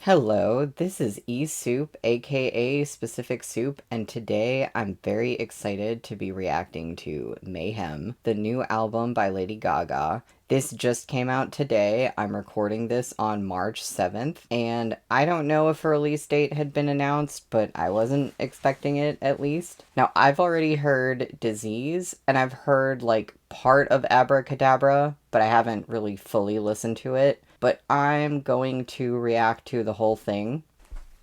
Hello, this is E Soup, aka Specific Soup, and today I'm very excited to be reacting to Mayhem, the new album by Lady Gaga. This just came out today. I'm recording this on March 7th, and I don't know if a release date had been announced, but I wasn't expecting it at least. Now, I've already heard Disease, and I've heard like part of Abracadabra, but I haven't really fully listened to it. But I'm going to react to the whole thing.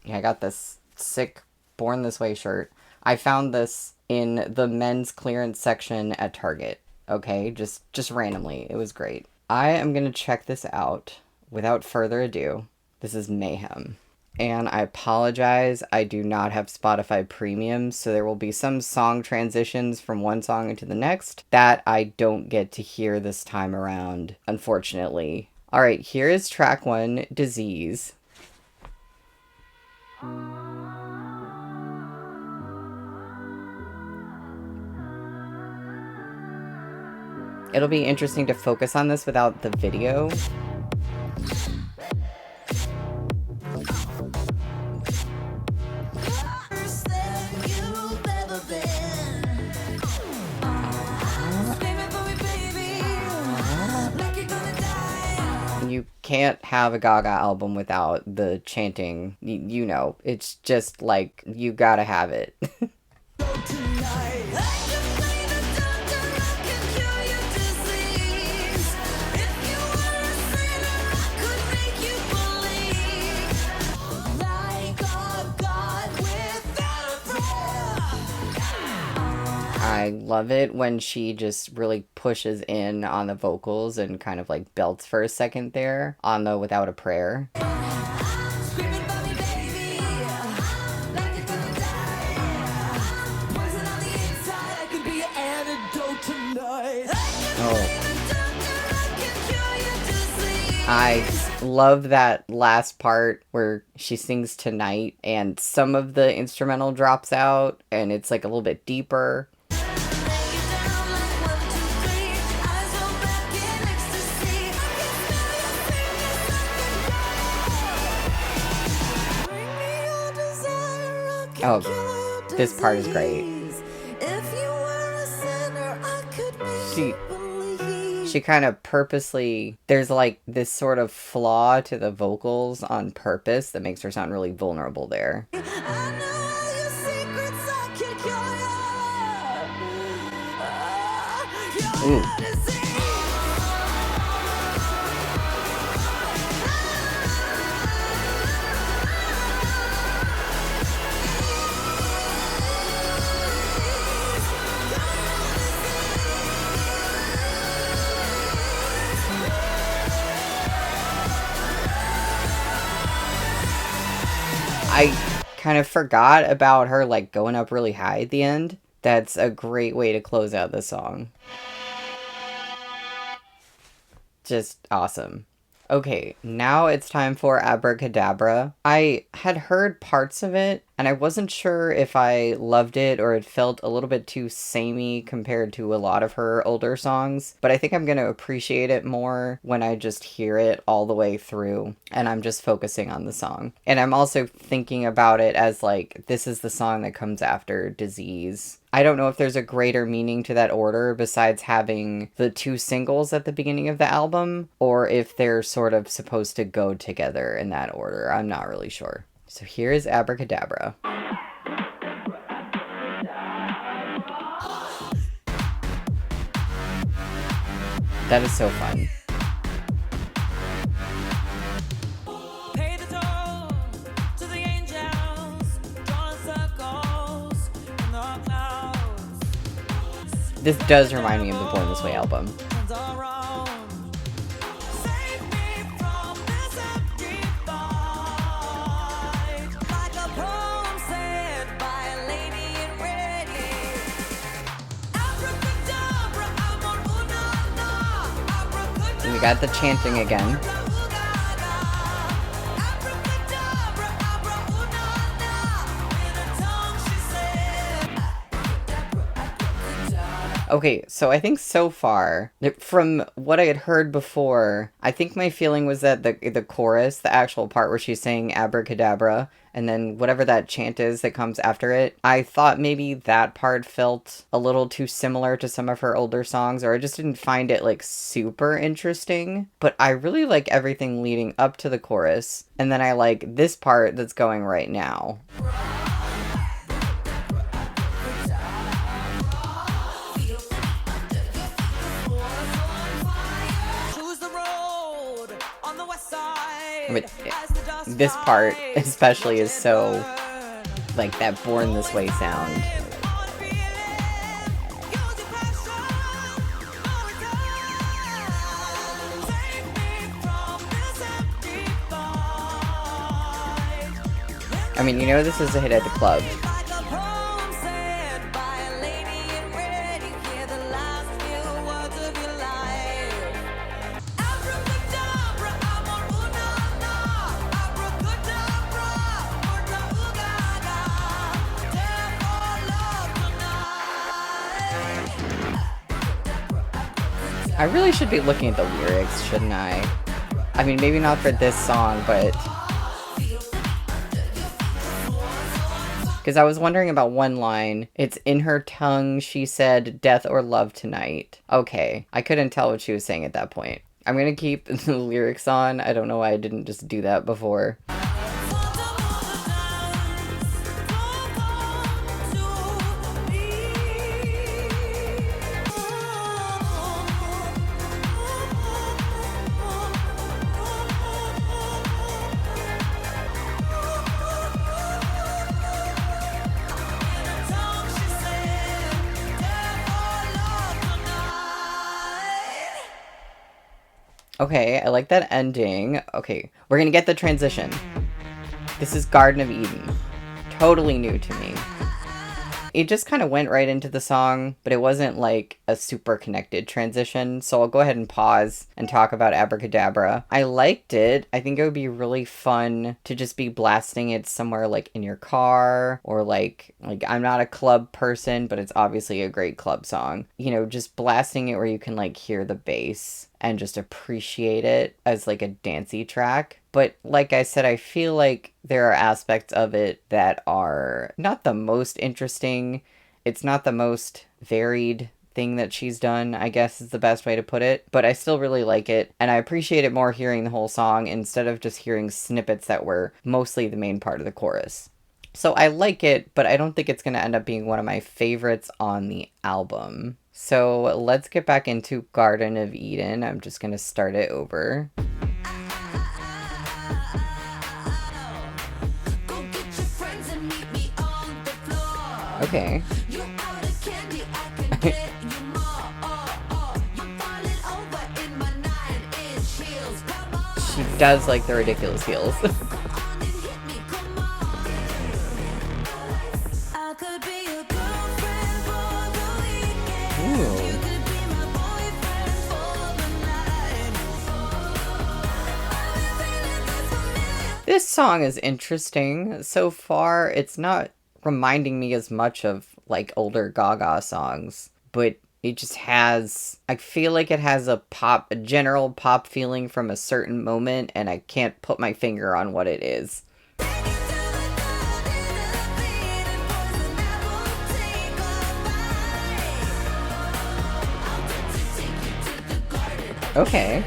Yeah, I got this sick Born This Way shirt. I found this in the men's clearance section at Target. Okay, just randomly. It was great. I am going to check this out. Without further ado, this is Mayhem. And I apologize, I do not have Spotify Premium, so there will be some song transitions from one song into the next that I don't get to hear this time around, unfortunately. Alright, here is track 1, Disease. It'll be interesting to focus on this without the video. You can't have a Gaga album without the chanting. You know, it's just like, you gotta have it. I love it when she just really pushes in on the vocals and kind of like belts for a second there on the Without a Prayer. Oh. I love that last part where she sings Tonight and some of the instrumental drops out and it's like a little bit deeper. Oh, this part is great. She kind of purposely, there's like this sort of flaw to the vocals on purpose that makes her sound really vulnerable there. Ooh. I kind of forgot about her like going up really high at the end. That's a great way to close out the song. Just awesome. Okay, now it's time for Abracadabra. I had heard parts of it, and I wasn't sure if I loved it or it felt a little bit too samey compared to a lot of her older songs, but I think I'm going to appreciate it more when I just hear it all the way through, and I'm just focusing on the song. And I'm also thinking about it as like, this is the song that comes after Disease. I don't know if there's a greater meaning to that order besides having the two singles at the beginning of the album, or if they're sort of supposed to go together in that order. I'm not really sure. So here is Abracadabra. That is so fun. This does remind me of the Born This Way album. And we got the chanting again. Okay, so I think so far, from what I had heard before, I think my feeling was that the chorus, the actual part where she's saying abracadabra, and then whatever that chant is that comes after it, I thought maybe that part felt a little too similar to some of her older songs, or I just didn't find it like super interesting. But I really like everything leading up to the chorus, and then I like this part that's going right now. I mean, this part especially is so like that Born This Way sound. I mean, you know this is a hit at the club. I really should be looking at the lyrics, shouldn't I? I mean, maybe not for this song, but... because I was wondering about one line. It's in her tongue, she said, death or love tonight. Okay, I couldn't tell what she was saying at that point. I'm gonna keep the lyrics on. I don't know why I didn't just do that before. Okay, I like that ending. Okay, we're gonna get the transition. This is Garden of Eden. Totally new to me. It just kind of went right into the song, but it wasn't like a super connected transition, so I'll go ahead and pause and talk about Abracadabra. I liked it. I think it would be really fun to just be blasting it somewhere like in your car, or like I'm not a club person, but it's obviously a great club song. You know, just blasting it where you can like hear the bass and just appreciate it as like a dancey track. But like I said, I feel like there are aspects of it that are not the most interesting. It's not the most varied thing that she's done, I guess is the best way to put it. But I still really like it, and I appreciate it more hearing the whole song instead of just hearing snippets that were mostly the main part of the chorus. So I like it, but I don't think it's going to end up being one of my favorites on the album. So let's get back into Garden of Eden. I'm just going to start it over. Okay. She does like the ridiculous heels. This song is interesting. So far, it's not reminding me as much of like older Gaga songs, but it just has, I feel like it has a general pop feeling from a certain moment, and I can't put my finger on what it is. Okay.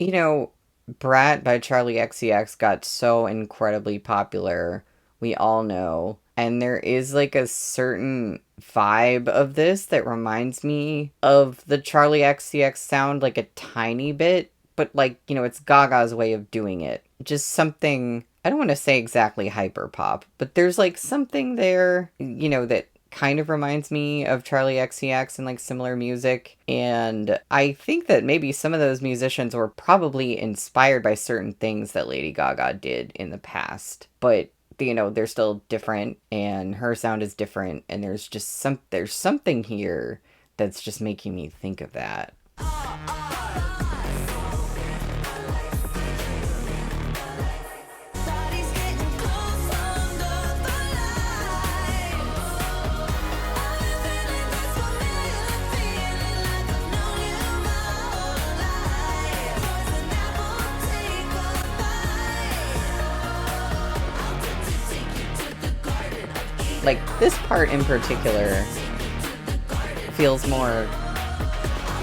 You know, Brat by Charlie XCX got so incredibly popular, we all know. And there is like a certain vibe of this that reminds me of the Charlie XCX sound like a tiny bit. But like, you know, it's Gaga's way of doing it. Just something, I don't want to say exactly hyperpop, but there's like something there, you know, that kind of reminds me of Charlie XCX and like similar music. And I think that maybe some of those musicians were probably inspired by certain things that Lady Gaga did in the past. But you know, they're still different and her sound is different, and there's something here that's just making me think of that. Like, this part in particular feels more,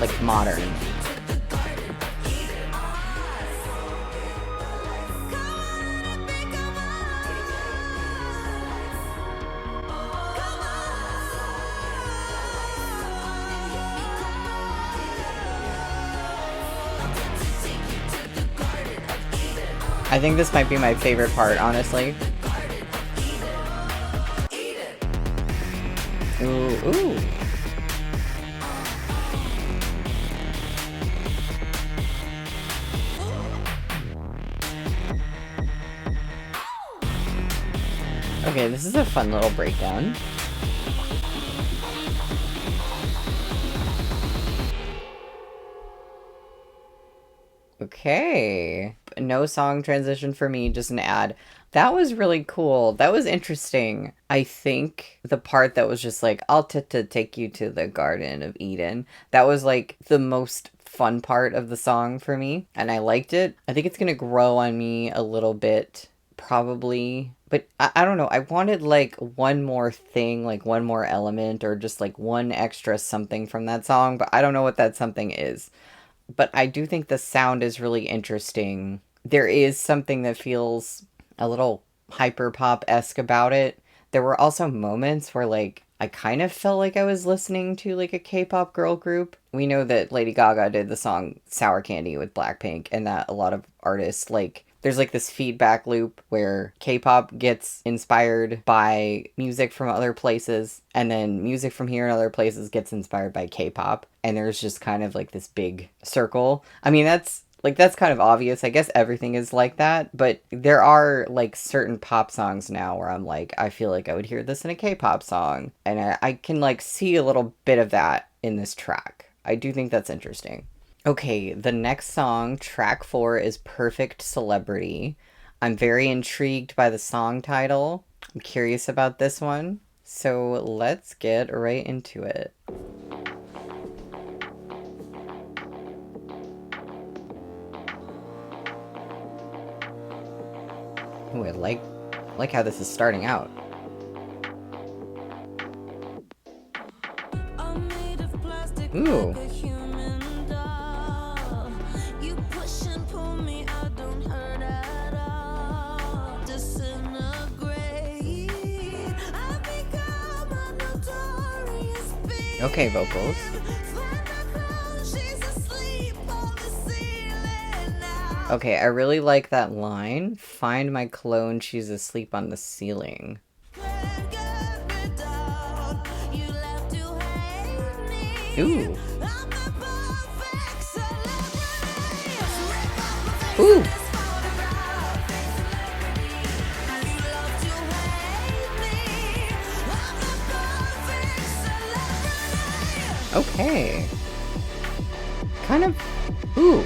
like, modern. I think this might be my favorite part, honestly. Ooh, ooh. Okay, this is a fun little breakdown. Okay. No song transition for me, just an ad. That was really cool. That was interesting. I think the part that was just like, I'll take you to the Garden of Eden, that was like the most fun part of the song for me, and I liked it. I think it's gonna grow on me a little bit, probably. But I don't know. I wanted like one more thing, like one more element, or just like one extra something from that song, but I don't know what that something is. But I do think the sound is really interesting. There is something that feels a little hyper pop-esque about it. There were also moments where like I kind of felt like I was listening to like a K-pop girl group. We know that Lady Gaga did the song Sour Candy with Blackpink, and that a lot of artists like there's like this feedback loop where K-pop gets inspired by music from other places, and then music from here and other places gets inspired by K-pop, and there's just kind of like this big circle. I mean, that's kind of obvious. I guess everything is like that, but there are like certain pop songs now where I'm like, I feel like I would hear this in a K-pop song, and I can like see a little bit of that in this track. I do think that's interesting. Okay, the next song, track 4, is Perfect Celebrity. I'm very intrigued by the song title. I'm curious about this one. So let's get right into it. Ooh, I like how this is starting out. Ooh. Okay, vocals. Okay, I really like that line. Find my clone, she's asleep on the ceiling. Ooh. Ooh. Okay. Kind of. Ooh.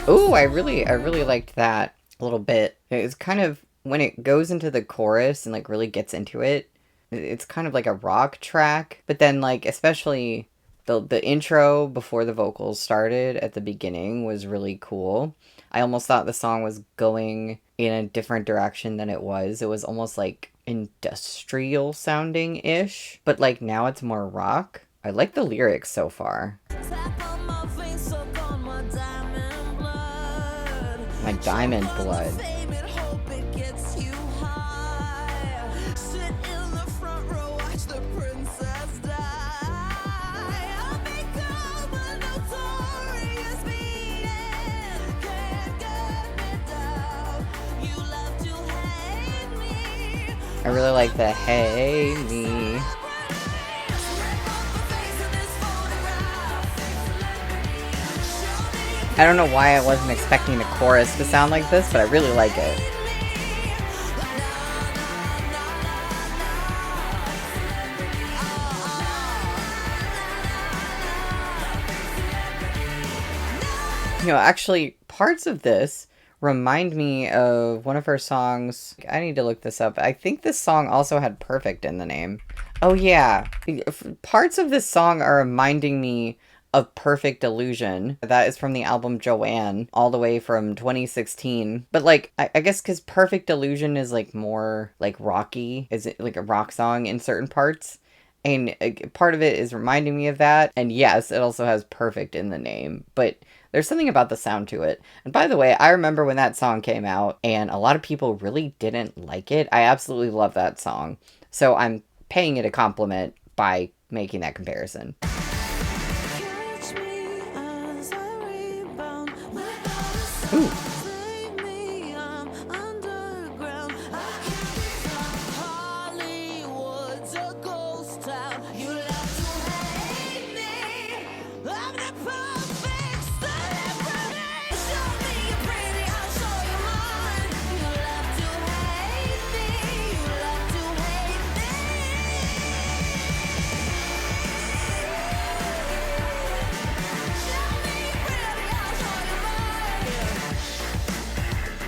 Ooh, I really liked that a little bit. It's kind of when it goes into the chorus and like really gets into it. It's kind of like a rock track, but then like especially the intro before the vocals started at the beginning was really cool. I almost thought the song was going in a different direction than it was. It was almost like industrial sounding ish, but like now it's more rock. I like the lyrics so far. My diamond blood. I really like the hey me. I don't know why I wasn't expecting the chorus to sound like this, but I really like it. Actually, parts of this remind me of one of her songs. I need to look this up. I think this song also had Perfect in the name. Oh, yeah. Parts of this song are reminding me of Perfect Illusion. That is from the album Joanne, all the way from 2016. But, like, I guess because Perfect Illusion is, like, more, like, rocky. Is it, like, a rock song in certain parts? And part of it is reminding me of that. And yes, it also has Perfect in the name. But there's something about the sound to it. And by the way, I remember when that song came out, and a lot of people really didn't like it. I absolutely love that song. So I'm paying it a compliment by making that comparison. Ooh.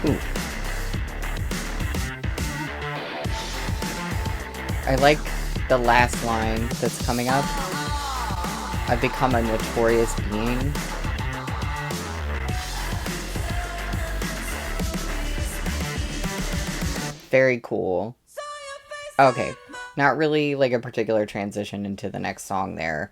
Ooh. I like the last line that's coming up. I've become a notorious being. Very cool. Okay, not really like a particular transition into the next song there.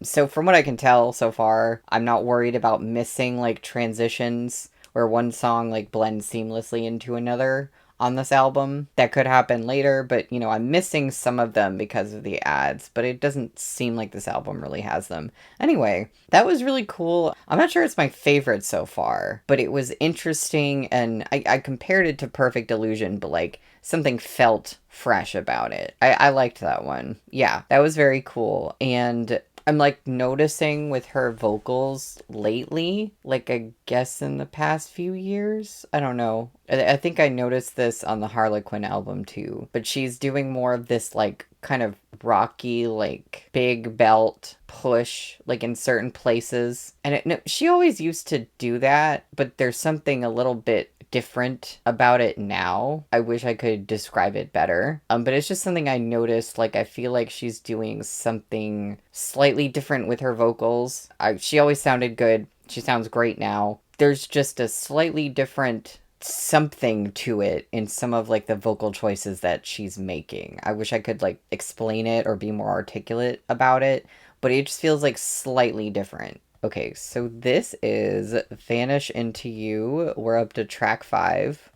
So from what I can tell so far, I'm not worried about missing like transitions where one song like blends seamlessly into another on this album. That could happen later, but I'm missing some of them because of the ads, but it doesn't seem like this album really has them. Anyway, that was really cool. I'm not sure it's my favorite so far, but it was interesting, and I compared it to Perfect Illusion, but like something felt fresh about it. I liked that one. Yeah, that was very cool. And I'm like noticing with her vocals lately, like I guess in the past few years. I don't know. I think I noticed this on the Harlequin album too. But she's doing more of this like kind of rocky, like big belt push, like in certain places. And she always used to do that, but there's something a little bit different about it now. I wish I could describe it better. But it's just something I noticed. Like I feel like she's doing something slightly different with her vocals. She always sounded good. She sounds great now. There's just a slightly different something to it in some of like the vocal choices that she's making. I wish I could like explain it or be more articulate about it, but it just feels like slightly different. Okay, so this is Vanish Into You. We're up to track 5.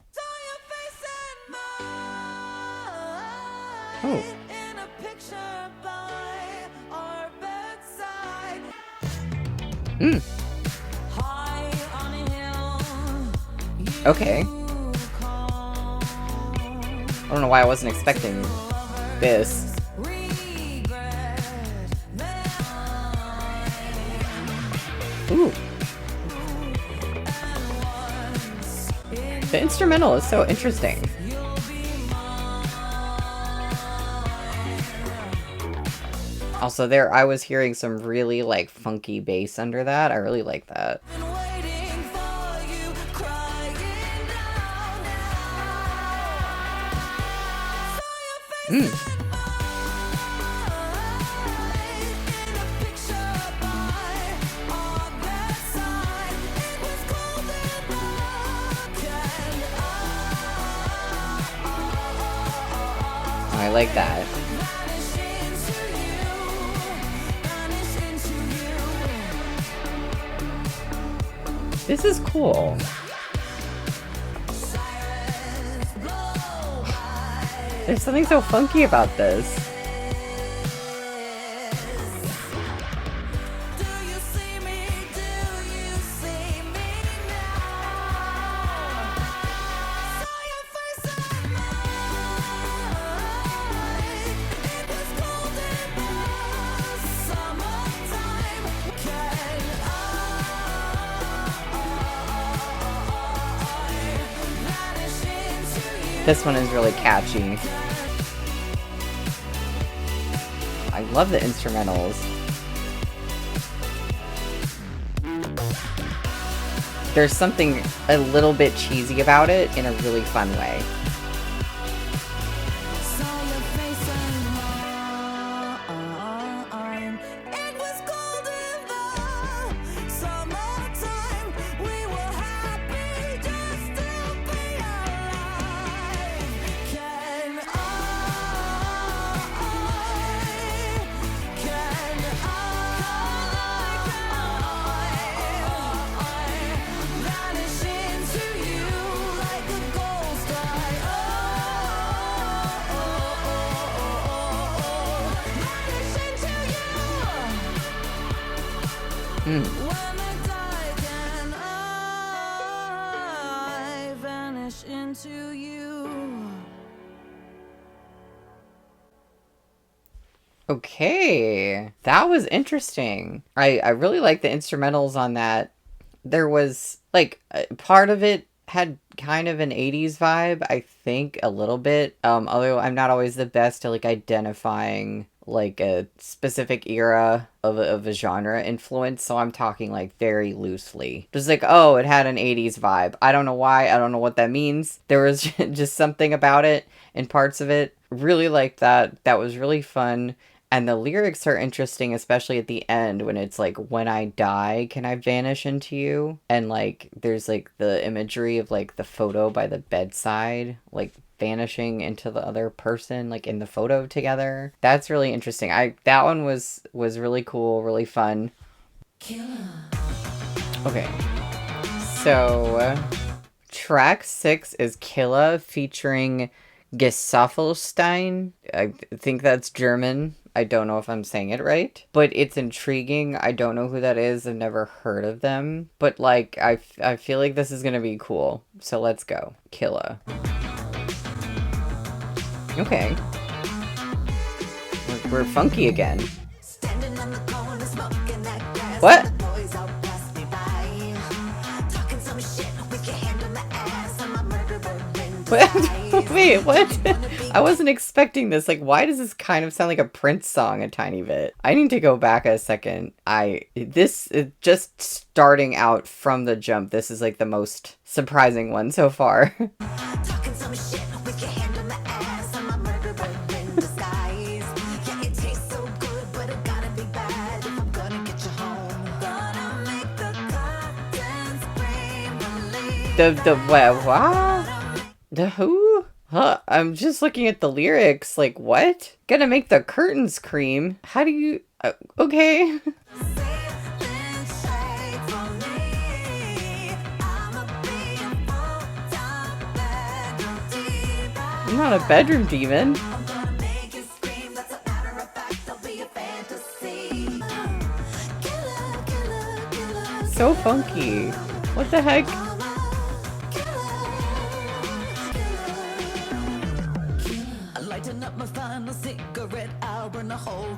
Oh. Okay. I don't know why I wasn't expecting this. Ooh. The instrumental is so interesting. Also there, I was hearing some really like funky bass under that. I really like that. I like that. This is cool. There's something so funky about this. This one is really catchy. I love the instrumentals. there's something a little bit cheesy about it in a really fun way. When I die, can I vanish into you? Okay, that was interesting. I really like the instrumentals on that. There was, like, part of it had kind of an 80s vibe, I think, a little bit. Although I'm not always the best at, like, identifying, like, a specific era of a genre influence, so I'm talking, like, very loosely. Just like, oh, it had an 80s vibe. I don't know why, I don't know what that means. There was just something about it in parts of it. Really liked that. That was really fun. And the lyrics are interesting, especially at the end when it's like, when I die, can I vanish into you? And like, there's like the imagery of like the photo by the bedside, like vanishing into the other person, like in the photo together. That's really interesting. That one was really cool, really fun. Killah. Okay. So, track 6 is Killah featuring Gesaffelstein. I think that's German. I don't know if I'm saying it right, but it's intriguing. I don't know who that is. I've never heard of them, but like I feel like this is gonna be cool. So let's go. Killah. Okay. We're funky again. What? Wait, what? I wasn't expecting this. Like, why does this kind of sound like a Prince song a tiny bit? I need to go back a second. This is just starting out from the jump. This is like the most surprising one so far. What? The who? Huh, I'm just looking at the lyrics, like, what? Gonna make the curtains cream? How do you... okay. I'm not a bedroom demon. So funky. What the heck?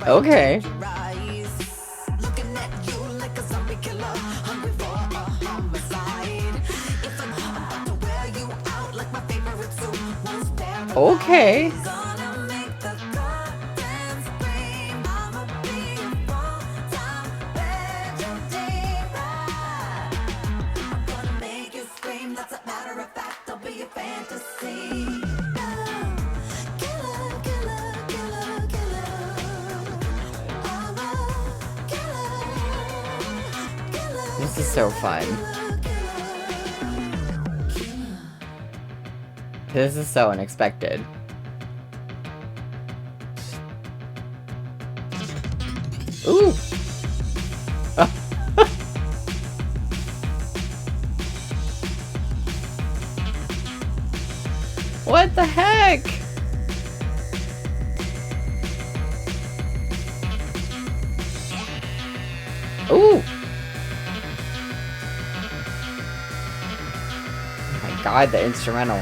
Okay. Okay. This is so fun. This is so unexpected. Ooh! What the heck? Ooh! Oh my god, the instrumental.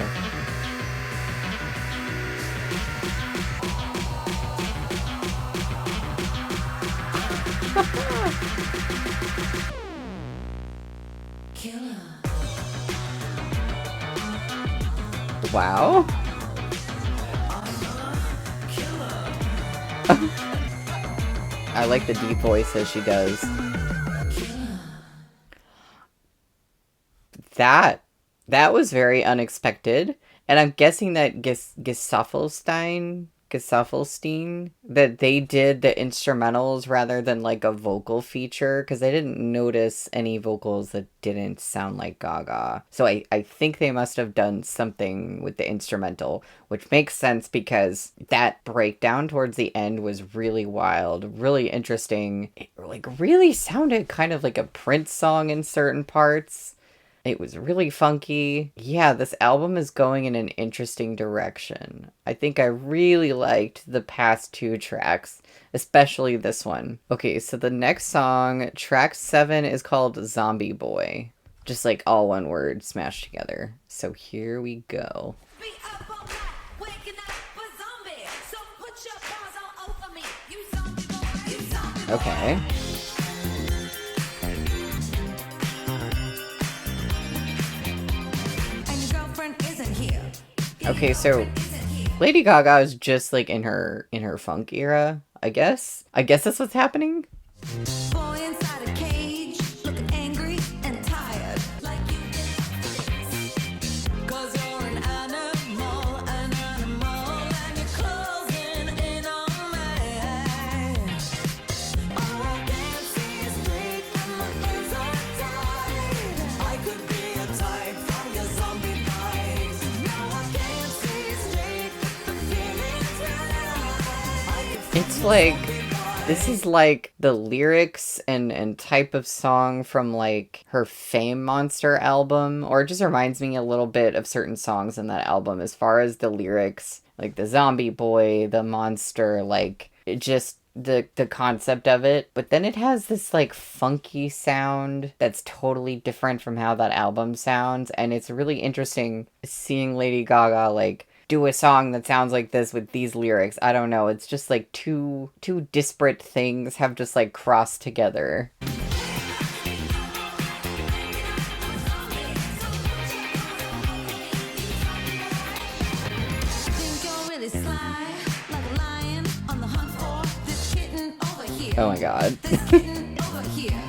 Wow. I like the deep voices she does. That was very unexpected. And I'm guessing that Gesaffelstein, that they did the instrumentals rather than like a vocal feature, because I didn't notice any vocals that didn't sound like Gaga. So I think they must have done something with the instrumental, which makes sense because that breakdown towards the end was really wild, really interesting. It like really sounded kind of like a Prince song in certain parts. It was really funky. Yeah, this album is going in an interesting direction. I think I really liked the past two tracks, especially this one. Okay, so the next song, track 7, is called Zombieboy. Just like all one word smashed together. So here we go. Be up all night, waking up a zombie. So put your paws all over me. You zombie boy, you zombie boy. Okay. And your girlfriend isn't here. Okay, so Lady Gaga is just like in her funk era, I guess. I guess that's what's happening. Boy inside a cage, looking angry and tired. Like you did. 'Cause you're an animal, and you're closing in on me. All I can see is straight and my hands are tied. I could be a type from your zombie bite. Now I can't see straight, the feeling's right. It's like, this is like the lyrics and type of song from like her Fame Monster album, or it just reminds me a little bit of certain songs in that album as far as the lyrics, like the zombie boy, the monster, like it just the concept of it. But then it has this like funky sound that's totally different from how that album sounds, and it's really interesting seeing Lady Gaga like do a song that sounds like this with these lyrics. I don't know. It's just like two disparate things have just like crossed together. Think you're really sly, like a lion on the hunt for this kitten over here. Oh my god. This kitten over here.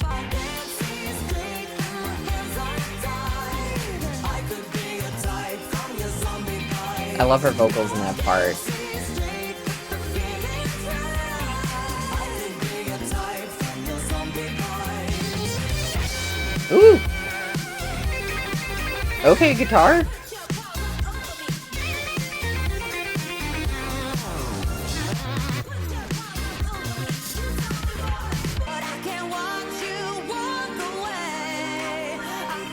I can't see straight and my hands are tied. I could be a type from your zombie bite. I love her vocals in that part. See straight, the feeling's right. I could be a type from your zombie bite. Ooh. Okay, guitar. Put your paws all over me. Put your paws all over me. But I can't watch you walk away. I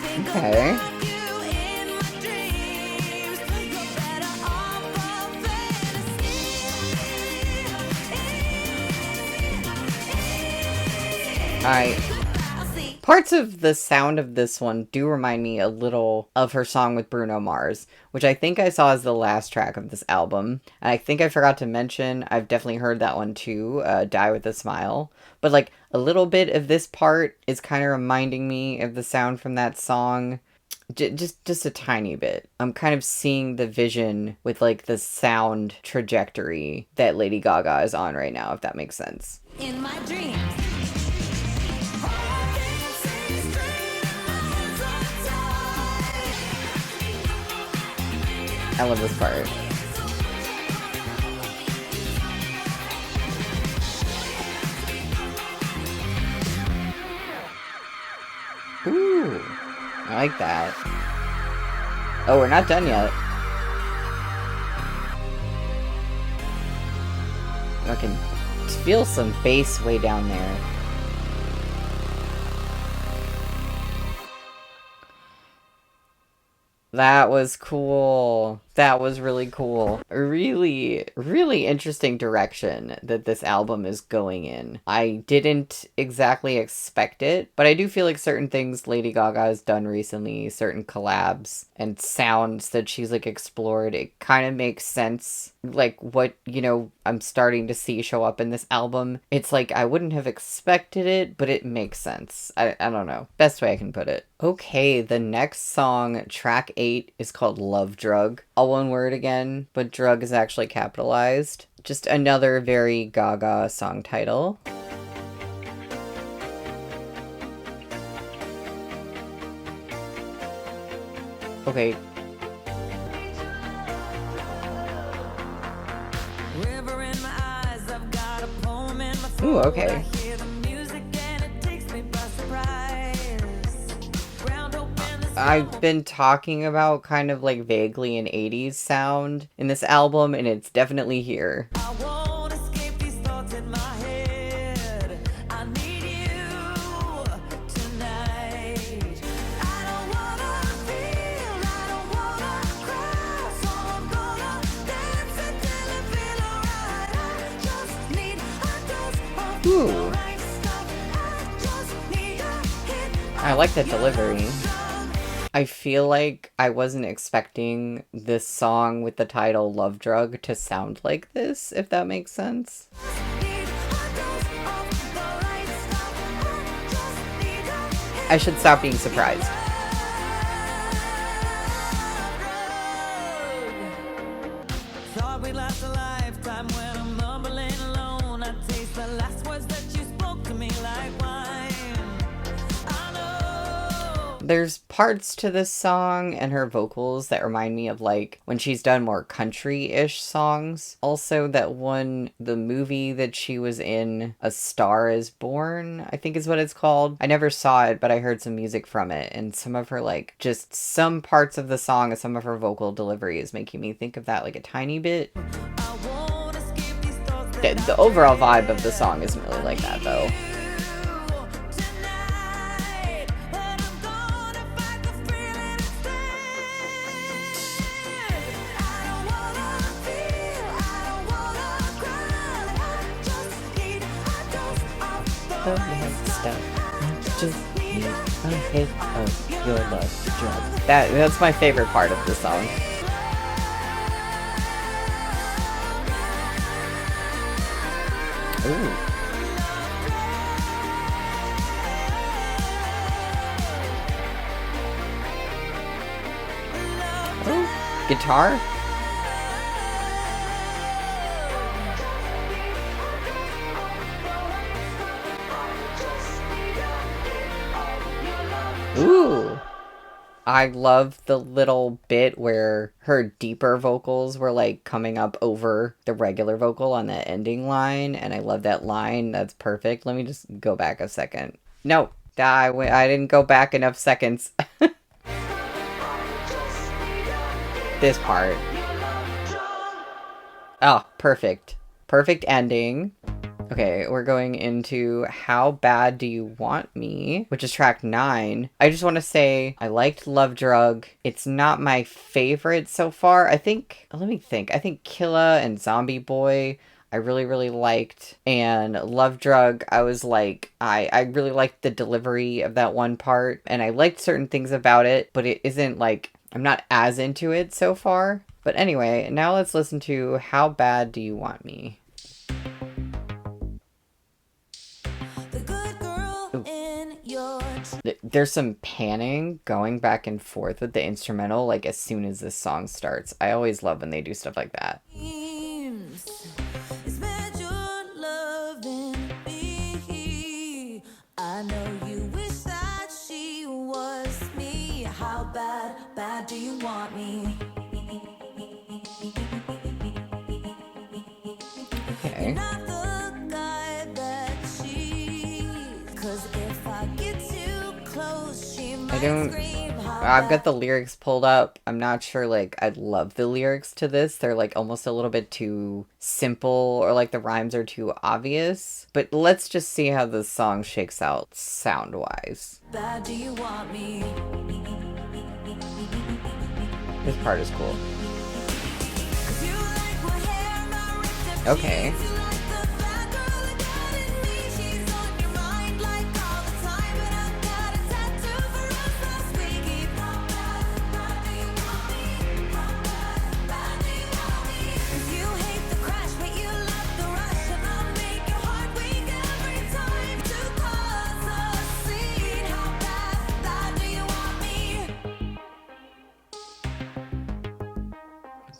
think Okay. about you in my dreams. You're better off a fantasy. Parts of the sound of this one do remind me a little of her song with Bruno Mars, which I think I saw as the last track of this album. And I think I forgot to mention, I've definitely heard that one too, Die With a Smile. But like a little bit of this part is kind of reminding me of the sound from that song. Just a tiny bit. I'm kind of seeing the vision with like the sound trajectory that Lady Gaga is on right now, if that makes sense. In my dreams. I love this part. Ooh, I like that. Oh, we're not done yet. I can feel some bass way down there. That was cool. That was really cool. A really, really interesting direction that this album is going in. I didn't exactly expect it, but I do feel like certain things Lady Gaga has done recently, certain collabs and sounds that she's like explored, it kind of makes sense. Like what, I'm starting to see show up in this album. It's like I wouldn't have expected it, but it makes sense. I don't know. Best way I can put it. Okay, the next song, track 8, is called Love Drug. All one word again, but drug is actually capitalized. Just another very Gaga song title. Okay. River in my eyes, I've got a poem in my throat. Ooh, okay. I hear the music and it takes me by surprise. Ground open, the I've been talking about kind of like vaguely an 80s sound in this album, and it's definitely here. I won't escape these thoughts in my head. I need you tonight. I don't wanna feel, I don't wanna cry, so I'm gonna dance until I feel alright. I just need a dose of Ooh. the right stuff. I just need a hit I like that delivery. of I feel like I wasn't expecting this song with the title Love Drug to sound like this, if that makes sense. I should stop being surprised. Thought we'd last a lifetime when I'm mumbling alone. I taste the last words that you spoke to me like wine. I know. There's parts to this song and her vocals that remind me of like when she's done more country-ish songs. Also that one, the movie that she was in, A Star Is Born, I think is what it's called. I never saw it, but I heard some music from it, and some of her like, just some parts of the song and some of her vocal delivery is making me think of that like a tiny bit. I won't escape these thoughts that The overall vibe of the song isn't really like that though. tonight, but I'm gonna fight the feeling instead. I don't wanna feel, I don't wanna cry. I just need a dose of the The right right stuff. stuff. I just need a hit of your love drug. That's my favorite part of the song. Ooh. Oh, guitar? Ooh. I love the little bit where her deeper vocals were like coming up over the regular vocal on that ending line, and I love that line. That's perfect. Let me just go back a second. No, I didn't go back enough seconds. This part. Oh, perfect. Perfect ending. Okay, we're going into How Bad Do You Want Me, which is track 9. I just want to say I liked Love Drug. It's not my favorite so far. Let me think. I think Killah and Zombieboy I really, really liked. And Love Drug, I was like, I really liked the delivery of that one part. And I liked certain things about it, but it isn't like, I'm not as into it so far. But anyway, now let's listen to How Bad Do You Want Me? The good girl in your There's some panning going back and forth with the instrumental, like as soon as this song starts. I always love when they do stuff like that. dreams. It's meant your loving me. I know you wish that she was me. How bad, bad do you want me? Okay. Not the guy that she. 'Cause if I get too close, she might scream. How I've got the lyrics pulled up. I'm not sure, like, I love the lyrics to this. They're, like, almost a little bit too simple, or, like, the rhymes are too obvious. But let's just see how this song shakes out sound-wise. bad do you want me? This part is cool. 'Cause you like my hair, my ripped up Okay. jeans. You like the bad girl that got in me. She's on your mind like all the time. But I've got a tattoo for us last week. How bad, bad do you want me? How bad, bad do you want me? 'Cause you hate the crash, but you love the rush. And I'll make your heart weak every time to cause a scene. How bad, bad do you want me?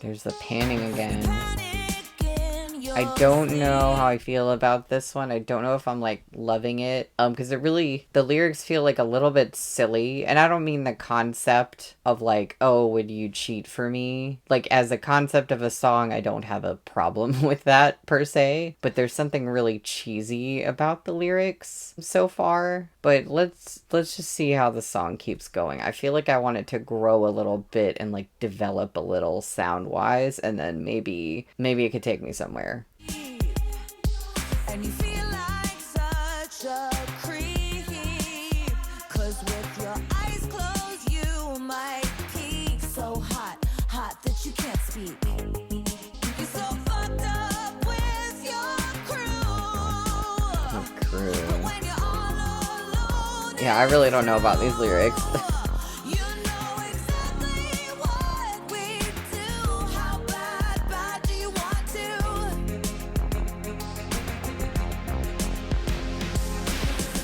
There's the panning again. Panic in your I don't know how I feel about this one. I don't know if I'm like loving it. Because the lyrics feel like a little bit silly. And I don't mean the concept of like, oh, would you cheat for me? Like as a concept of a song, I don't have a problem with that per se. But there's something really cheesy about the lyrics so far. But let's just see how the song keeps going. I feel like I want it to grow a little bit and like develop a little sound wise, and then maybe it could take me somewhere. And you feel like such a creep, 'cause with your eyes closed you might peek. So hot, hot that you can't speak. You're so fucked up with your crew. But when you're all alone, Yeah, I really don't know about these lyrics. you know exactly what we do. How bad, bad do you want to?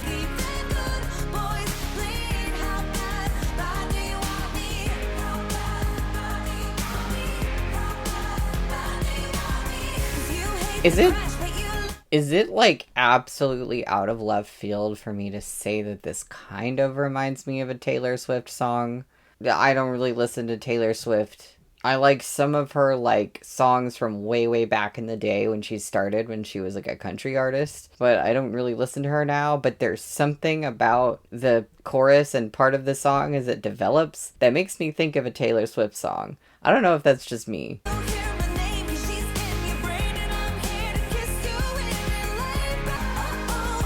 Keep the good boys clean. How bad, bad do you want me? How bad, bad do you want me? How bad, bad do you want me? 'Cause you hate Is the it crash, but you Is it like absolutely out of left field for me to say that this kind of reminds me of a Taylor Swift song? I don't really listen to Taylor Swift. I like some of her like songs from way back in the day when she started, when she was like a country artist, but I don't really listen to her now. But there's something about the chorus and part of the song as it develops that makes me think of a Taylor Swift song. I don't know if that's just me. don't hear my name 'cause she's in your brain and I'm here to kiss you in your lane.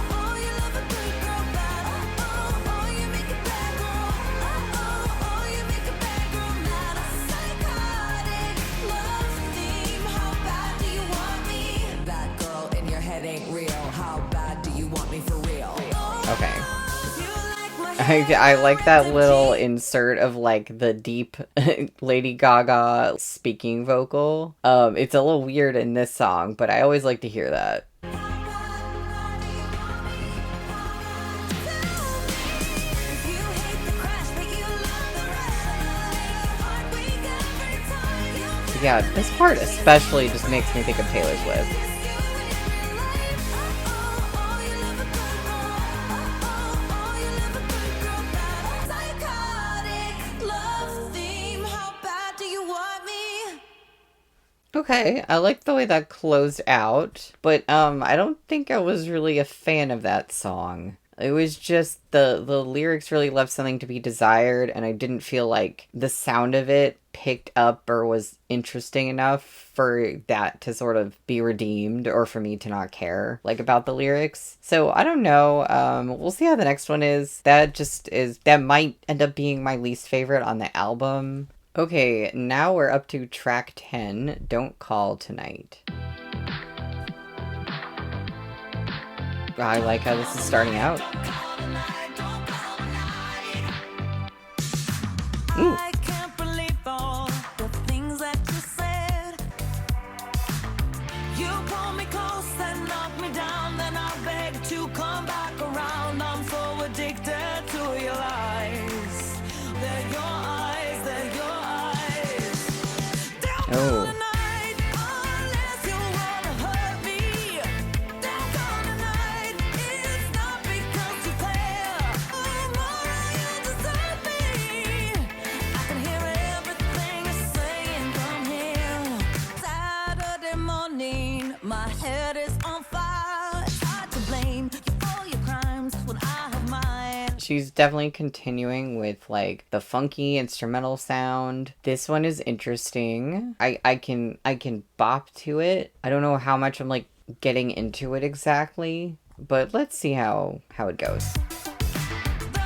Oh, you love a good girl bad. Oh, you make a bad girl. Oh, you make a bad girl mad. A psychotic love theme. How bad do you want me? That girl in your head ain't real. How bad do you want me for real? Okay. You like my I like that little insert of like the deep Lady Gaga speaking vocal. It's a little weird in this song, but I always like to hear that. Yeah, this part especially just makes me think of Taylor Swift. Okay, I like the way that closed out, but I don't think I was really a fan of that song. It was just the lyrics really left something to be desired, and I didn't feel like the sound of it picked up or was interesting enough for that to sort of be redeemed or for me to not care like about the lyrics. So I don't know. We'll see how the next one is. That might end up being my least favorite on the album. Okay, now we're up to track 10, Don't Call Tonight. I like how this is starting out. Ooh. I can't believe all the things that you said. You pull me close and knock me down, then I beg to come back around. I'm so addicted to your eyes. They're your eyes, they're your eyes. Don't call Oh. tonight unless you wanna hurt me. Don't call tonight, it's not because you care. Tomorrow you desert me. I can hear everything you're saying from here. Saturday morning, my head is on fire. It's hard to blame you for your crimes when I have mine. She's definitely continuing with like the funky instrumental sound. This one is interesting. I can bop to it. I don't know how much I'm like getting into it exactly, but let's see how it goes. The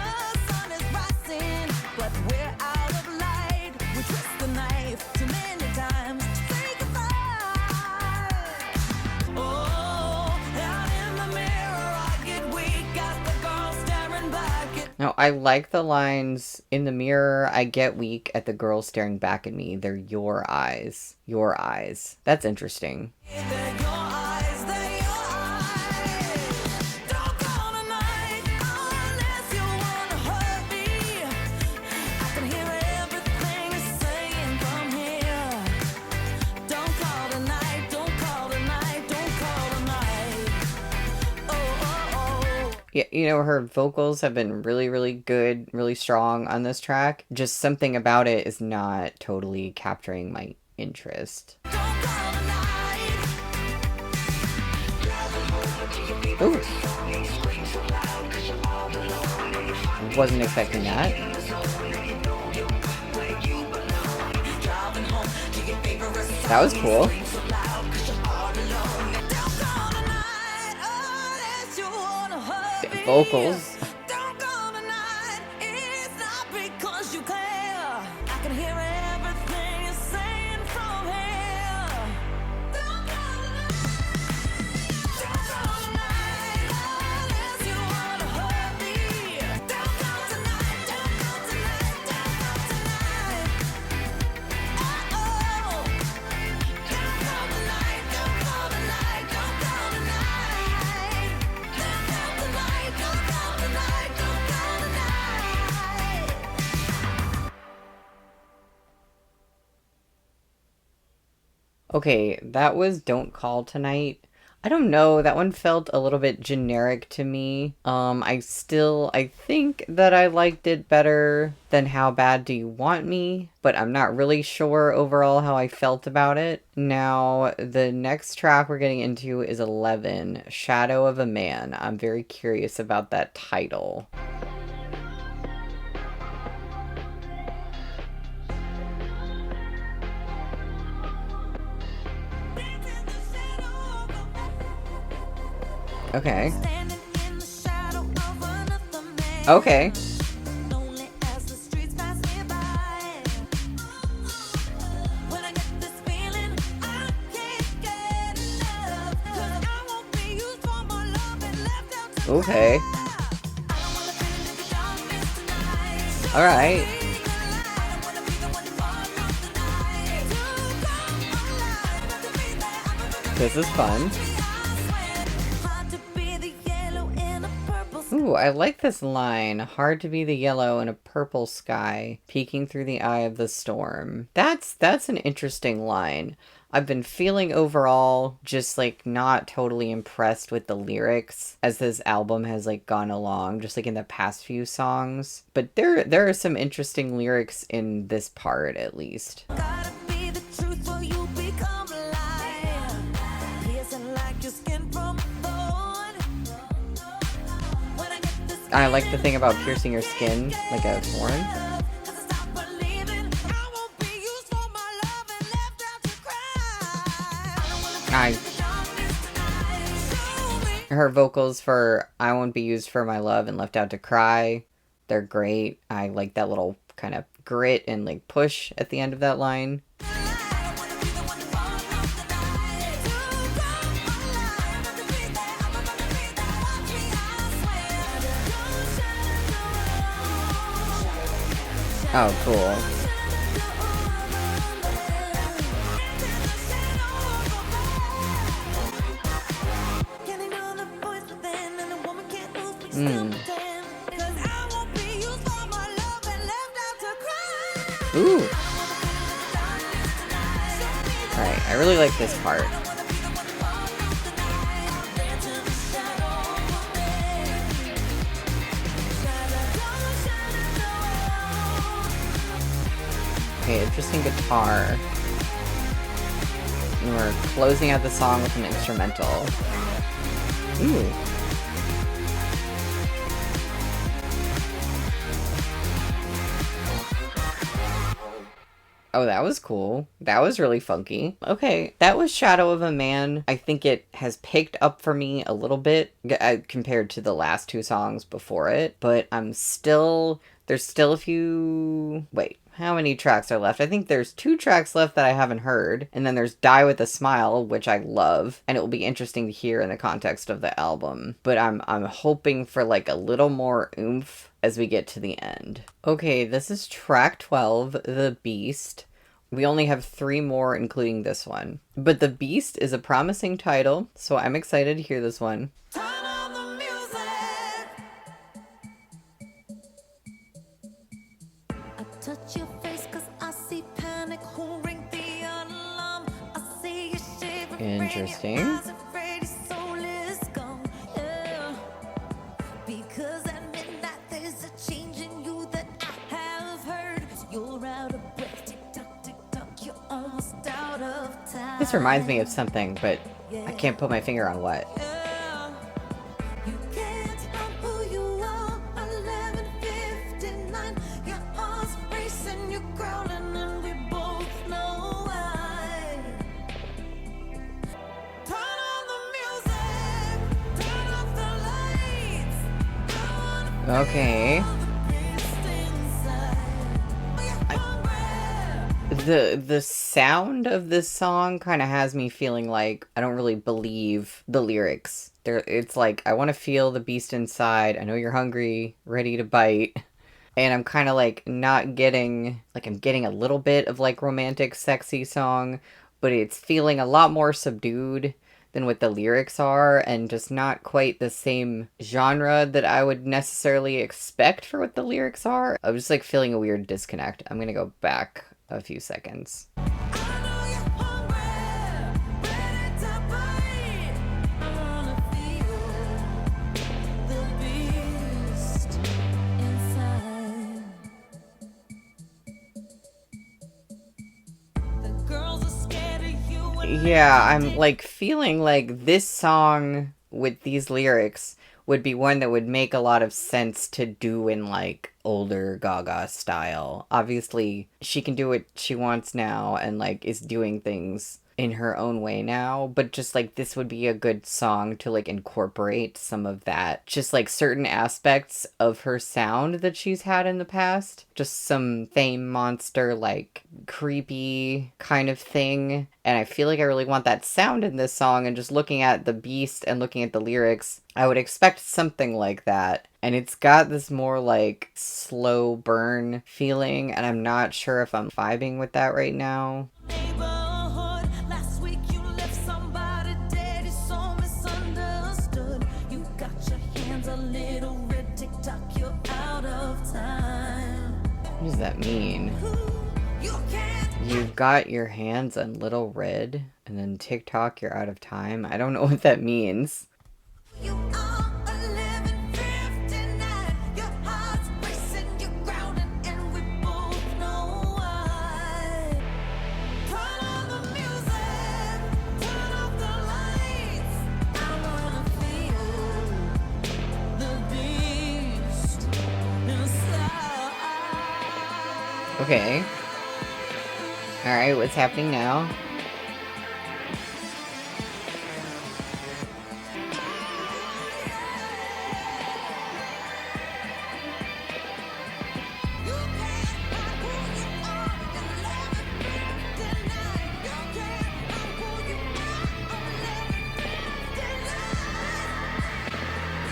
sun is rising, but we're out of light. We twist the knife too many times to say goodbye. Oh, out in the mirror, I get weak. Got the girl staring back at Now, I like the lines, in the mirror, I get weak at the girl staring back at me. They're your eyes. Your eyes. That's interesting. they're your eyes, they're your eyes. Don't call tonight unless you wanna hurt me. I can hear everything you're saying from here. Don't call tonight, don't call tonight, Yeah, you know, her vocals have been really, really good, really strong on this track. Just something about it is not totally capturing my interest. Ooh. Wasn't expecting that. That was cool. Vocals. Okay, that was Don't Call Tonight. I don't know, that one felt a little bit generic to me. I think that I liked it better than How Bad Do You Want Me, but I'm not really sure overall how I felt about it. Now, the next track we're getting into is 11, Shadow of a Man. I'm very curious about that title. Okay. Okay. Okay. Alright. This is fun. Ooh, I like this line. Hard to be the yellow in a purple sky, peeking through the eye of the storm. That's an interesting line. I've been feeling overall just like not totally impressed with the lyrics as this album has like gone along, just like in the past few songs. But there are some interesting lyrics in this part at least. I like the thing about piercing your skin like a thorn. Her vocals for I Won't Be Used for My Love and Left Out to Cry, they're great. I like that little kind of grit and like push at the end of that line. Oh, cool. Ooh. Alright, I really like this part. Okay, interesting guitar. And we're closing out the song with an instrumental. Ooh. Oh, that was cool. That was really funky. Okay, that was Shadow of a Man. I think it has picked up for me a little bit compared to the last two songs before it, but there's still a few... Wait, how many tracks are left? I think there's 2 tracks left that I haven't heard, and then there's Die With a Smile, which I love, and it will be interesting to hear in the context of the album. But I'm hoping for like a little more oomph as we get to the end. Okay, this is track 12, The Beast. We only have 3 more, including this one. But The Beast is a promising title, so I'm excited to hear this one. Interesting. This reminds me of something, but I can't put my finger on what. You can't help who you are. 11:59. Your heart's racing, you're growling, and we both know why. Turn on the music, turn off the lights. I wanna Okay. feel the beast inside. Are you hungry? The sound of this song kind of has me feeling like I don't really believe the lyrics. It's like I want to feel the beast inside. I know you're hungry, ready to bite. And I'm kind of like not getting like I'm getting a little bit of like romantic sexy song, but it's feeling a lot more subdued than what the lyrics are and just not quite the same genre that I would necessarily expect for what the lyrics are. I was just like feeling a weird disconnect. I'm going to go back a few seconds. I know you're hungry, ready to bite. I wanna feel the beast inside. The girls are scared of you and Yeah, I'm like feeling like this song with these lyrics would be one that would make a lot of sense to do in like older Gaga style. Obviously, she can do what she wants now and like is doing things in her own way now, but just like this would be a good song to like incorporate some of that, just like certain aspects of her sound that she's had in the past. Just some Fame Monster, like creepy kind of thing. And I feel like I really want that sound in this song, and just looking at the beast and looking at the lyrics, I would expect something like that. And it's got this more like slow burn feeling, and I'm not sure if I'm vibing with that right now. neighborhood. Last week you left somebody dead, it's so misunderstood. You got your hands a little red, TikTok, you're out of time. What does that mean? You can't You've got your hands on Little Red, and then TikTok, you're out of time. I don't know what that means. You are 11:59. Your heart's racing, you're grounded, and we both know why. Turn on the music, turn off the lights. I wanna feel the beast inside. Okay. Alright, what's happening now? You can't hide who you are. 11:59. You can't hide who you are.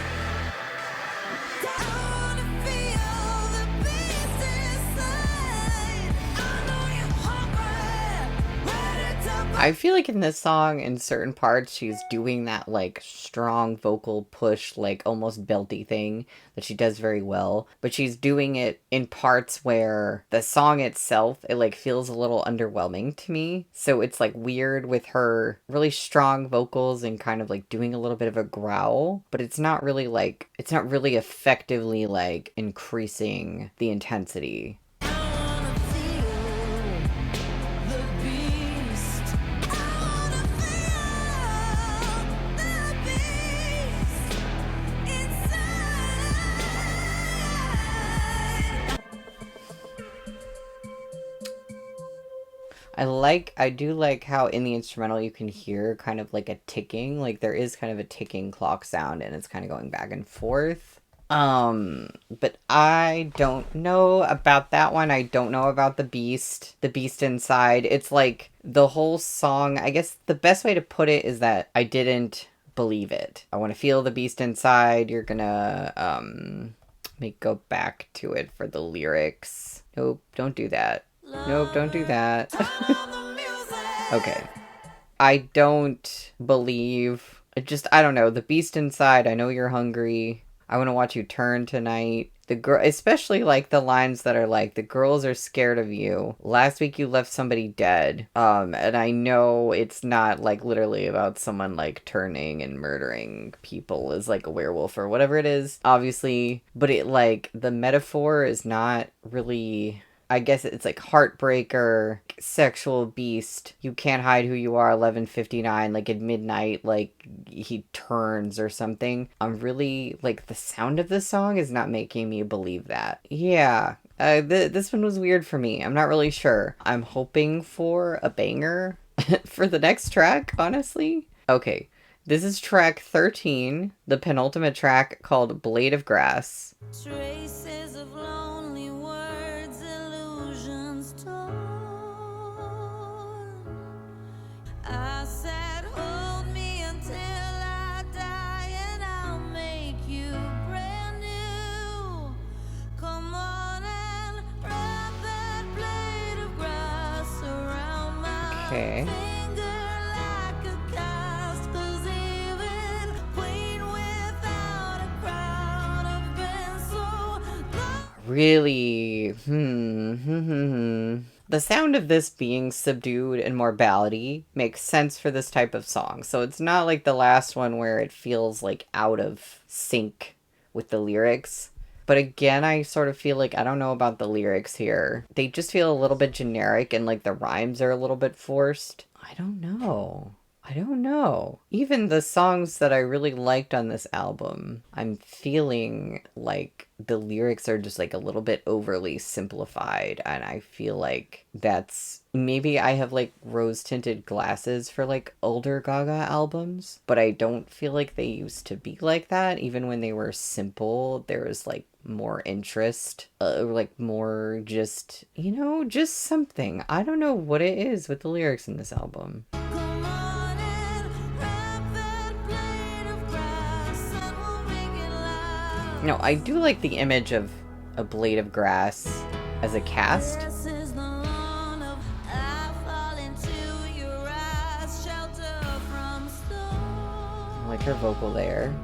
11:59. I wanna feel the beast inside. I know you're hungry, ready to I feel like in this song, in certain parts, she's doing that like strong vocal push, like almost belty thing that she does very well. But she's doing it in parts where the song itself, it like feels a little underwhelming to me. So it's like weird with her really strong vocals and kind of like doing a little bit of a growl, but it's not really like, it's not really effectively like increasing the intensity. I wanna feel the beast. I wanna feel the beast inside. I do like how in the instrumental you can hear kind of like a ticking, like there is kind of a ticking clock sound and it's kind of going back and forth. But I don't know about that one. I don't know about the beast inside. It's like the whole song, I guess the best way to put it is that I didn't believe it. I want to feel the beast inside. You're gonna, let me go back to it for the lyrics. Nope, don't do that. Nope, don't do that. Turn on the music. Okay. I don't believe. I don't know. The beast inside. I know you're hungry. I want to watch you turn tonight. The girl, especially like the lines that are like, the girls are scared of you. Last week you left somebody dead. And I know it's not like literally about someone like turning and murdering people as like a werewolf or whatever it is, obviously. But it like, the metaphor is not really, I guess it's like heartbreaker, sexual beast, you can't hide who you are, 11:59, like at midnight, like he turns or something. I'm really like the sound of this song is not making me believe that. Yeah. This one was weird for me. I'm not really sure. I'm hoping for a banger for the next track, honestly. Okay, this is track 13, the penultimate track called Blade of Grass. Traces of lonely words, illusions torn. I said, hold me until I die, and I'll make you brand new. Come on and wrap that blade of grass around my Okay. finger like a cast. 'Cause even queen without a crown, I've been so long. Really, The sound of this being subdued and more ballady makes sense for this type of song. So it's not like the last one where it feels like out of sync with the lyrics. But again, I sort of feel like I don't know about the lyrics here. They just feel a little bit generic and like the rhymes are a little bit forced. I don't know. I don't know. Even the songs that I really liked on this album, I'm feeling like the lyrics are just like a little bit overly simplified. And I feel like that's maybe I have like rose tinted glasses for like older Gaga albums, but I don't feel like they used to be like that. Even when they were simple, there was like more interest, like more just, just something. I don't know what it is with the lyrics in this album. Come on and wrap that blade of grass, and we'll make it last. No, I do like the image of a blade of grass as a cast. This is the lawn of I fall into your eyes, shelter from I storm. like her vocal there.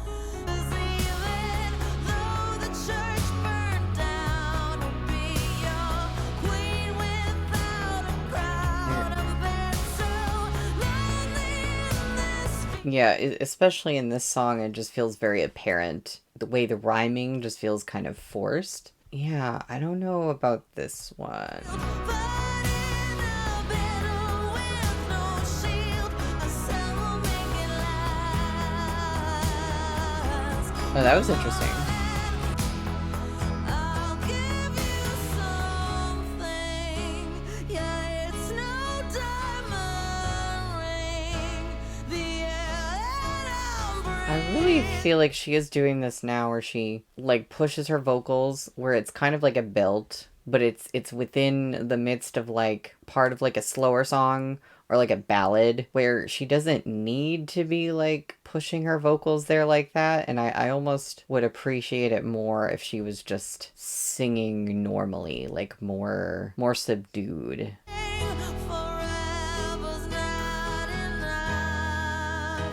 'Cause even though the church burned down, I'll be your queen without a crown. I've been so lonely in this. Yeah, especially in this song, it just feels very apparent. The way the rhyming just feels kind of forced. Yeah, I don't know about this one. Oh, that was interesting. I really feel like she is doing this now where she like pushes her vocals where it's kind of like a belt, but it's within the midst of like part of like a slower song or like a ballad where she doesn't need to be like pushing her vocals there like that. And I almost would appreciate it more if she was just singing normally, like more subdued. Forever's not enough.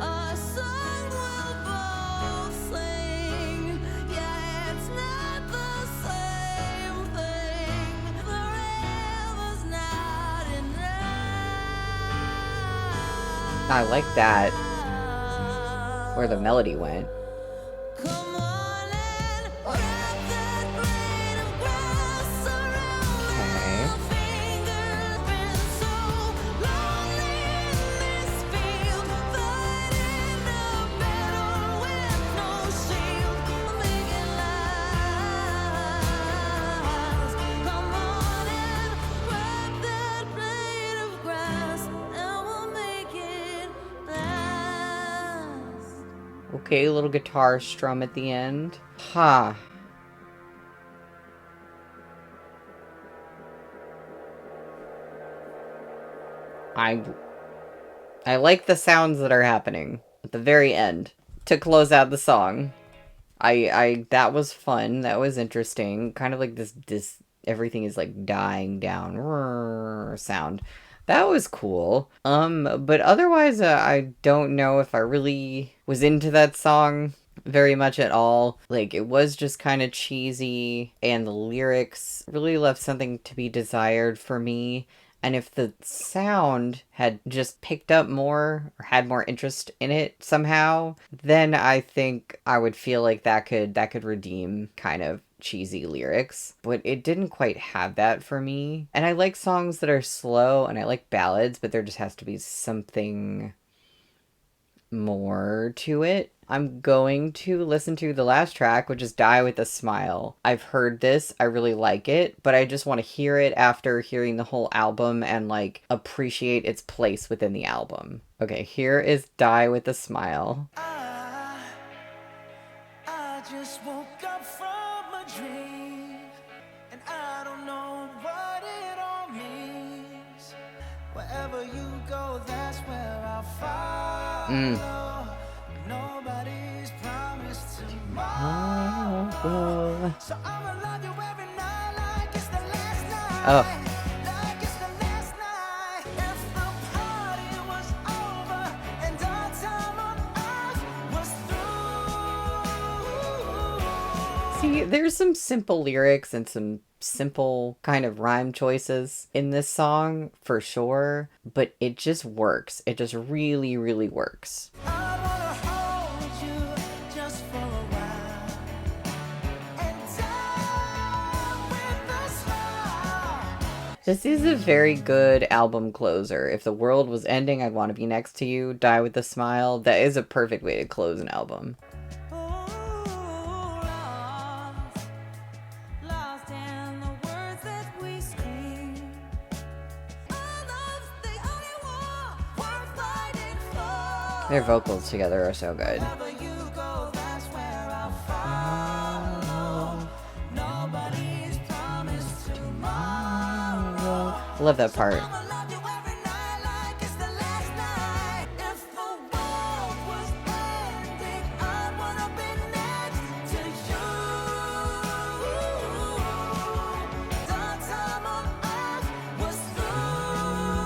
A song we'll both sing. Yeah, it's not the same thing. Forever's not I like that, enough. where the melody went. Come on and wrap that blade of grass around Okay. my finger. Been so lonely in this field, fighting a battle with no shield. Make it last. Come on and wrap that blade of grass, and we'll make it last. Okay, a little guitar strum at the end. Ha. I I like the sounds that are happening at the very end to close out the song. I that was fun. That was interesting. Kind of like this everything is like dying down sound. That was cool. But otherwise I don't know if I really was into that song very much at all. Like it was just kind of cheesy and the lyrics really left something to be desired for me. And if the sound had just picked up more or had more interest in it somehow, then I think I would feel like that could redeem kind of cheesy lyrics, but it didn't quite have that for me. And I like songs that are slow and I like ballads, but there just has to be something more to it. I'm going to listen to the last track, which is Die With a Smile. I've heard this, I really like it, but I just want to hear it after hearing the whole album and like appreciate its place within the album. Okay, here is Die With a Smile. I just woke up from a dream, and I don't know what it all means. Wherever you go, that's where I'll follow. Nobody's promised tomorrow. So I'ma love you every night like it's the last night. Oh, Like it's the last night. If the party was over and our time on earth was through. see, there's some simple lyrics and some simple kind of rhyme choices in this song for sure, but it just works. It just really, really works. I wanna hold you just for a while and die with a smile. This is a very good album closer. If the world was ending, I'd want to be next to you. Die with a smile. That is a perfect way to close an album. Lost in the words that we scream. Our love's the only war worth fighting for. Their vocals together are so good. Wherever you go, that's where I'll follow. Nobody's promised tomorrow. I love that part. I'ma love you every night like it's the last night. If the world was ending, I'd wanna be next to you. The time on earth was through.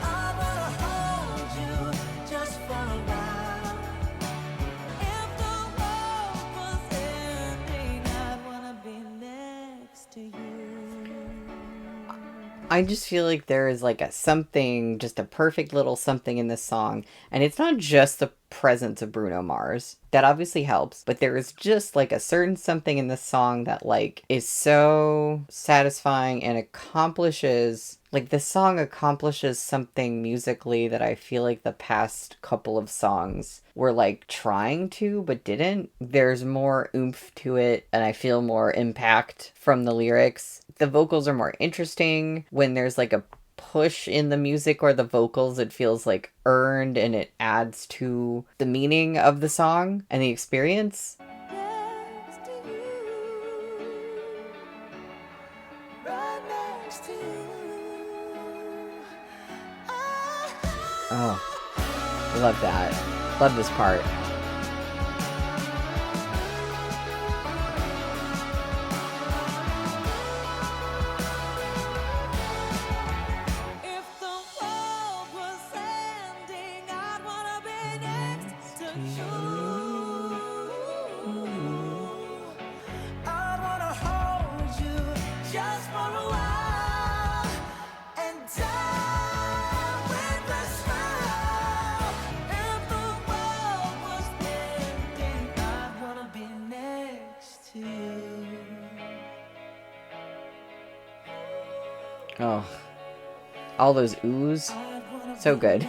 I wanna hold you just for a while. If the world was ending, I'd wanna be next to you. I just feel like there is like a something, just a perfect little something in this song. And it's not just the presence of Bruno Mars. That obviously helps, but there is just like a certain something in this song that like is so satisfying and accomplishes, like the song accomplishes something musically that I feel like the past couple of songs were like trying to but didn't. There's more oomph to it and I feel more impact from the lyrics. The vocals are more interesting. When there's like a push in the music or the vocals, it feels like earned and it adds to the meaning of the song and the experience. Next to you, right next to you. Oh, love that. Love this part. If the world was ending, I'd wanna be next to you. I'd wanna hold you just for a while and die with a smile. If the world was ending, I'd wanna be next to you. Oh, all those oohs. So good.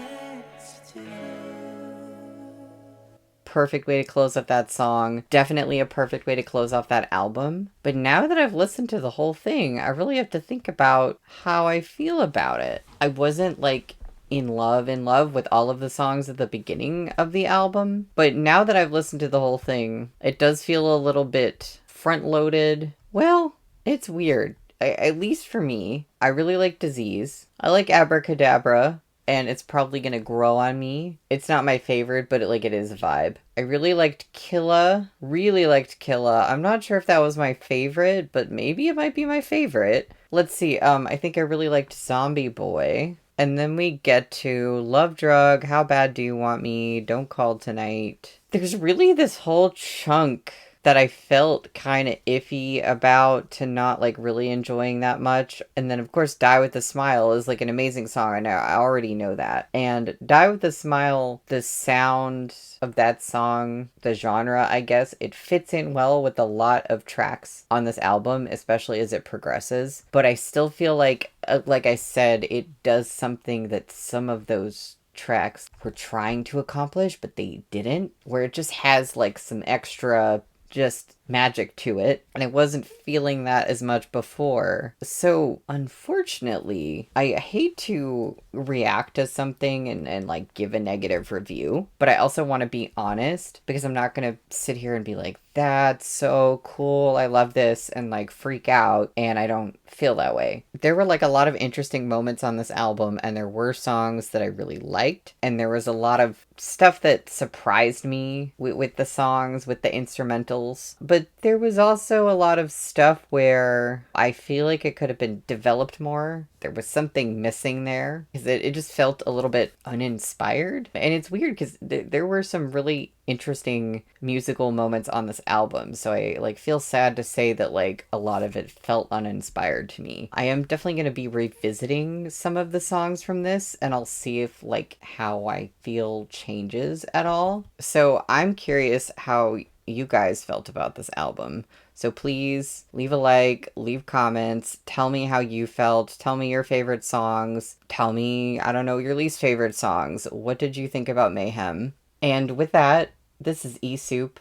Perfect way to close off that song. Definitely a perfect way to close off that album. But now that I've listened to the whole thing, I really have to think about how I feel about it. I wasn't like in love with all of the songs at the beginning of the album. But now that I've listened to the whole thing, it does feel a little bit front loaded. Well, it's weird. At least for me, I really like Disease. I like Abracadabra, and it's probably gonna grow on me. It's not my favorite, but it is a vibe. I really liked Killah. Really liked Killah. I'm not sure if that was my favorite, but maybe it might be my favorite. Let's see. I think I really liked Zombieboy. And then we get to Love Drug, How Bad Do You Want Me, Don't Call Tonight. There's really this whole chunk that I felt kind of iffy about to not like really enjoying that much. And then of course Die With a Smile is like an amazing song. I already know that. And Die With a Smile, the sound of that song, the genre, I guess, it fits in well with a lot of tracks on this album, especially as it progresses. But I still feel like I said, it does something that some of those tracks were trying to accomplish, but they didn't, where it just has like some extra just magic to it, and I wasn't feeling that as much before. So unfortunately, I hate to react to something and like give a negative review, but I also want to be honest, because I'm not gonna sit here and be like, that's so cool, I love this, and like freak out, and I don't feel that way. There were like a lot of interesting moments on this album, and there were songs that I really liked, and there was a lot of stuff that surprised me with the songs, with the instrumentals. But there was also a lot of stuff where I feel like it could have been developed more. There was something missing there because it just felt a little bit uninspired. And it's weird because there were some really interesting musical moments on this album. So I like feel sad to say that like a lot of it felt uninspired to me. I am definitely going to be revisiting some of the songs from this, and I'll see if like how I feel changes at all. So I'm curious how you guys felt about this album. So please leave a like, leave comments, tell me how you felt, tell me your favorite songs, tell me, I don't know, your least favorite songs. What did you think about Mayhem? And with that, this is E Soup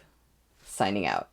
signing out.